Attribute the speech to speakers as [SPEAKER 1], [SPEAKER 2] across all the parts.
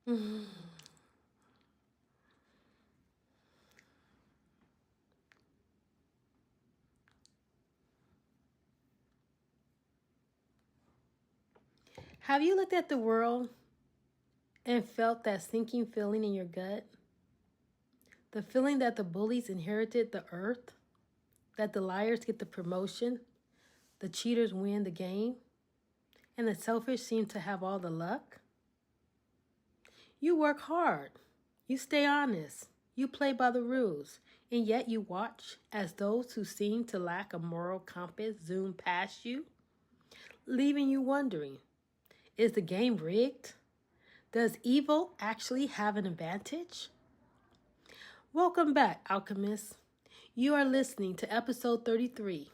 [SPEAKER 1] Mhm. Have you looked at the world and felt that sinking feeling in your gut? The feeling that the bullies inherited the earth, that the liars get the promotion, the cheaters win the game, and the selfish seem to have all the luck? You work hard, you stay honest, you play by the rules, and yet you watch as those who seem to lack a moral compass zoom past you, leaving you wondering, is the game rigged? Does evil actually have an advantage? Welcome back, alchemists. You are listening to episode 33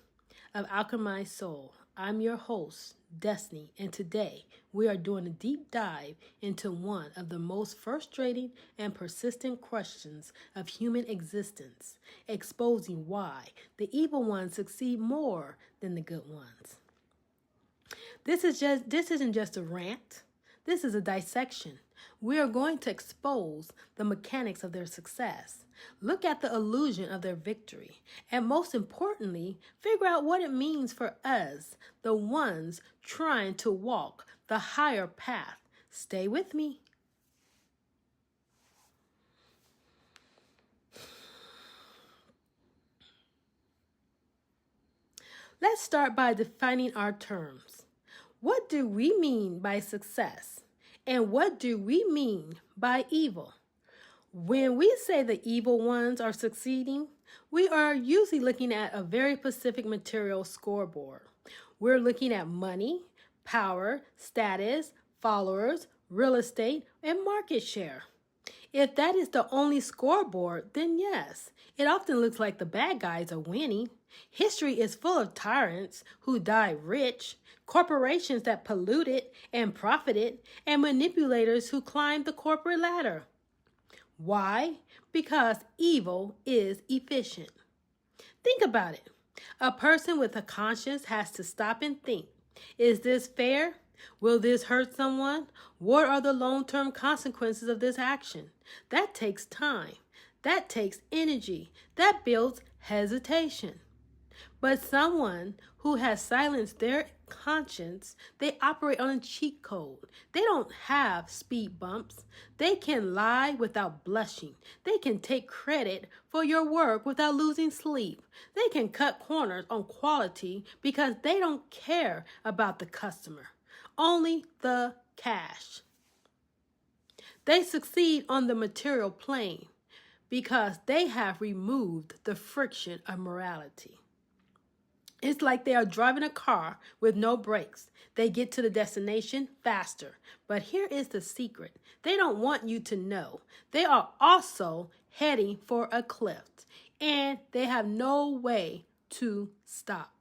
[SPEAKER 1] of Alchemize Soul. I'm your host, Destiny, and today we are doing a deep dive into one of the most frustrating and persistent questions of human existence, exposing why the evil ones succeed more than the good ones. This isn't just a rant. This is a dissection. We are going to expose the mechanics of their success, look at the illusion of their victory, and most importantly, figure out what it means for us, the ones trying to walk the higher path. Stay with me. Let's start by defining our terms. What do we mean by success? And what do we mean by evil? When we say the evil ones are succeeding, we are usually looking at a very specific material scoreboard. We're looking at money, power, status, followers, real estate, and market share. If that is the only scoreboard, then yes, it often looks like the bad guys are winning. History is full of tyrants who died rich, corporations that polluted and profited, and manipulators who climbed the corporate ladder. Why? Because evil is efficient. Think about it. A person with a conscience has to stop and think. Is this fair? Will this hurt someone? What are the long-term consequences of this action? That takes time. That takes energy. That builds hesitation. But someone who has silenced their conscience, they operate on a cheat code. They don't have speed bumps. They can lie without blushing. They can take credit for your work without losing sleep. They can cut corners on quality because they don't care about the customer, only the cash. They succeed on the material plane because they have removed the friction of morality. It's like they are driving a car with no brakes. They get to the destination faster. But here is the secret. They don't want you to know. They are also heading for a cliff, and they have no way to stop.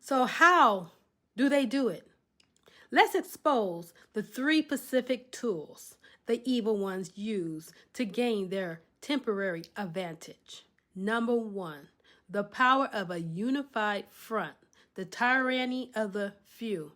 [SPEAKER 1] So how do they do it? Let's expose the three specific tools the evil ones use to gain their temporary advantage. Number one, the power of a unified front, the tyranny of the few.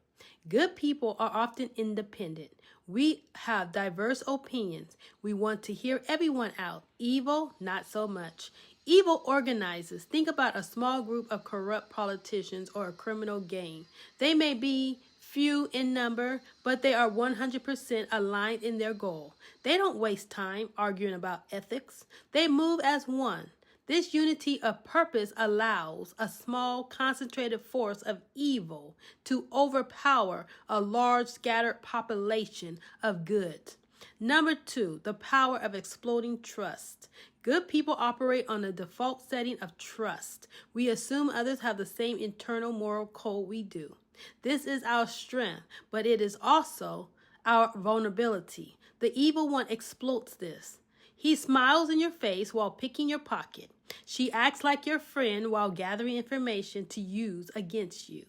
[SPEAKER 1] Good people are often independent. We have diverse opinions. We want to hear everyone out. Evil, not so much. Evil organizers. Think about a small group of corrupt politicians or a criminal gang. They may be few in number, but they are 100% aligned in their goal. They don't waste time arguing about ethics. They move as one. This unity of purpose allows a small, concentrated force of evil to overpower a large, scattered population of good. Number two, the power of exploding trust. Good people operate on the default setting of trust. We assume others have the same internal moral code we do. This is our strength, but it is also our vulnerability. The evil one exploits this. He smiles in your face while picking your pocket. She acts like your friend while gathering information to use against you.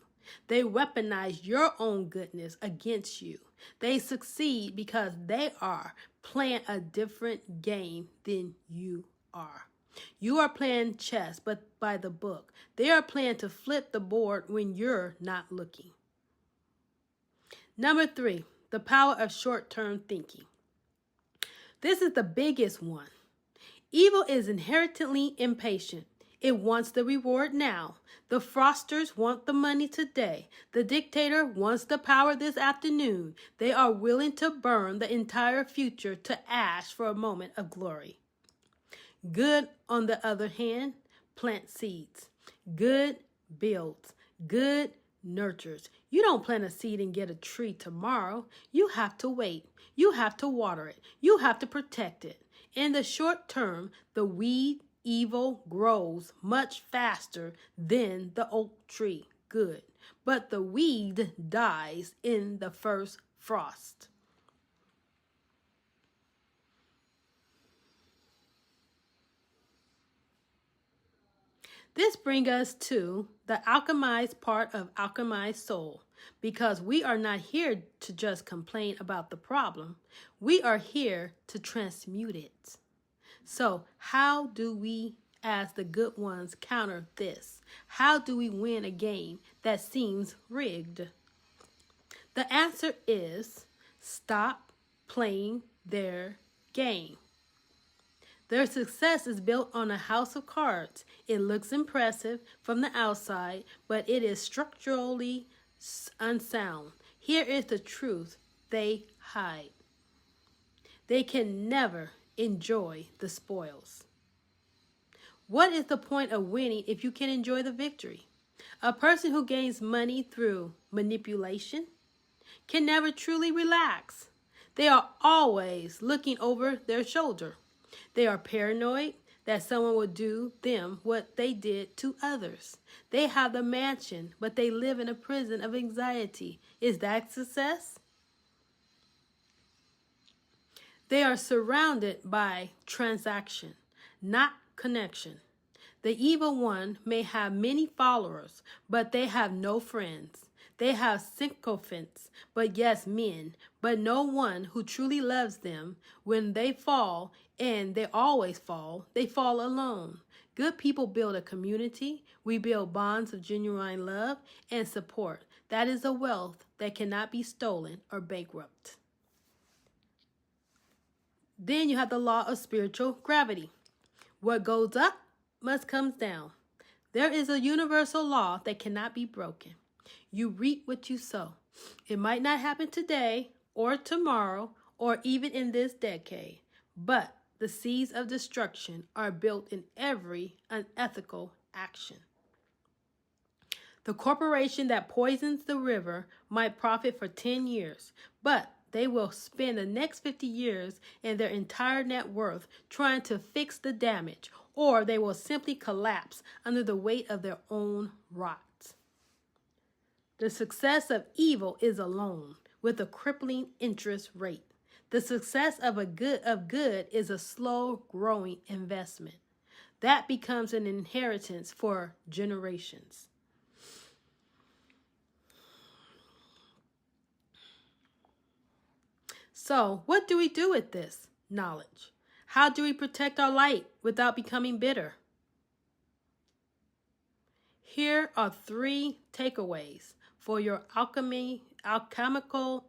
[SPEAKER 1] They weaponize your own goodness against you. They succeed because they are playing a different game than you are. You are playing chess, but by the book. They are playing to flip the board when you're not looking. Number 3, the power of short-term thinking. This is the biggest one. Evil is inherently impatient. It wants the reward now. The fraudsters want the money today. The dictator wants the power this afternoon. They are willing to burn the entire future to ash for a moment of glory. Good, on the other hand, plant seeds. Good builds. Good nurtures. You don't plant a seed and get a tree tomorrow. You have to wait. You have to water it. You have to protect it. In the short term, the weed evil grows much faster than the oak tree good, but the weed dies in the first frost. This brings us to the alchemized part of Alchemize Soul, because we are not here to just complain about the problem. We are here to transmute it. So how do we, as the good ones, counter this? How do we win a game that seems rigged? The answer is stop playing their game. Their success is built on a house of cards. It looks impressive from the outside, but it is structurally unsound. Here is the truth they hide. They can never enjoy the spoils. What is the point of winning if you can enjoy the victory? A person who gains money through manipulation can never truly relax. They are always looking over their shoulder. They are paranoid that someone will do them what they did to others. They have the mansion, but they live in a prison of anxiety. Is that success? They are surrounded by transaction, not connection. The evil one may have many followers, but they have no friends. They have sycophants, but yes, men, but no one who truly loves them. When they fall, and they always fall, they fall alone. Good people build a community. We build bonds of genuine love and support. That is a wealth that cannot be stolen or bankrupt. Then you have the law of spiritual gravity. What goes up must come down. There is a universal law that cannot be broken. You reap what you sow. It might not happen today or tomorrow or even in this decade, but the seeds of destruction are built in every unethical action. The corporation that poisons the river might profit for 10 years, but they will spend the next 50 years and their entire net worth trying to fix the damage, or they will simply collapse under the weight of their own rot. The success of evil is a loan with a crippling interest rate. The success of good is a slow-growing investment. That becomes an inheritance for generations. So, what do we do with this knowledge? How do we protect our light without becoming bitter? Here are 3 takeaways for your alchemical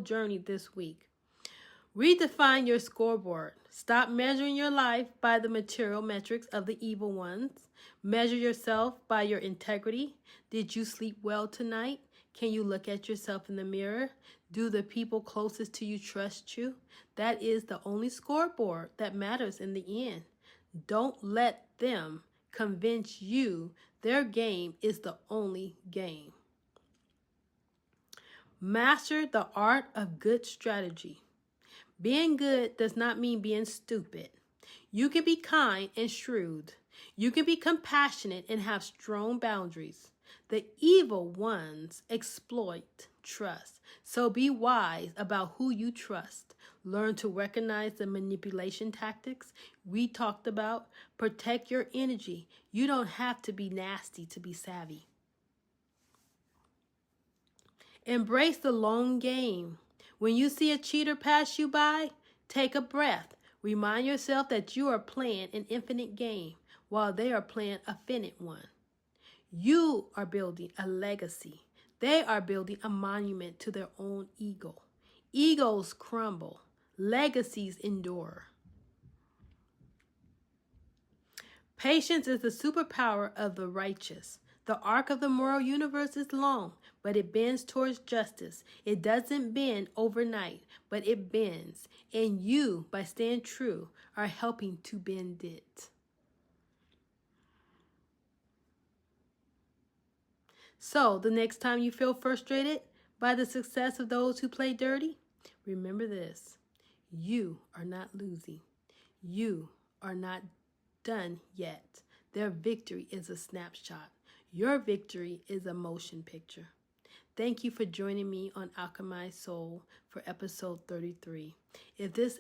[SPEAKER 1] journey this week. Redefine your scoreboard. Stop measuring your life by the material metrics of the evil ones. Measure yourself by your integrity. Did you sleep well tonight? Can you look at yourself in the mirror? Do the people closest to you trust you? That is the only scoreboard that matters in the end. Don't let them convince you their game is the only game. Master the art of good strategy. Being good does not mean being stupid. You can be kind and shrewd. You can be compassionate and have strong boundaries. The evil ones exploit trust. So be wise about who you trust. Learn to recognize the manipulation tactics we talked about. Protect your energy. You don't have to be nasty to be savvy. Embrace the long game. When you see a cheater pass you by, take a breath. Remind yourself that you are playing an infinite game while they are playing a finite one. You are building a legacy. They are building a monument to their own ego. Egos crumble. Legacies endure. Patience is the superpower of the righteous. The arc of the moral universe is long, but it bends towards justice. It doesn't bend overnight, but it bends. And you, by staying true, are helping to bend it. So, the next time you feel frustrated by the success of those who play dirty, remember this. You are not losing. You are not done yet. Their victory is a snapshot. Your victory is a motion picture. Thank you for joining me on Alchemize Soul for episode 33. If this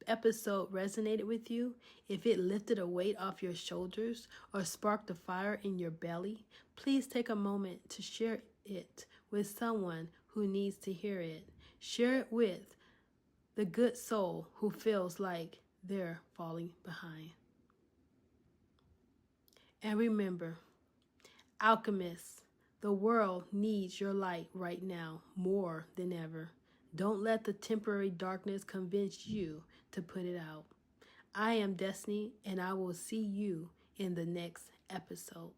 [SPEAKER 1] episode resonated with you, if it lifted a weight off your shoulders or sparked a fire in your belly, please take a moment to share it with someone who needs to hear it. Share it with the good soul who feels like they're falling behind. And remember, alchemists, the world needs your light right now more than ever. Don't let the temporary darkness convince you to put it out. I am Destiny, and I will see you in the next episode.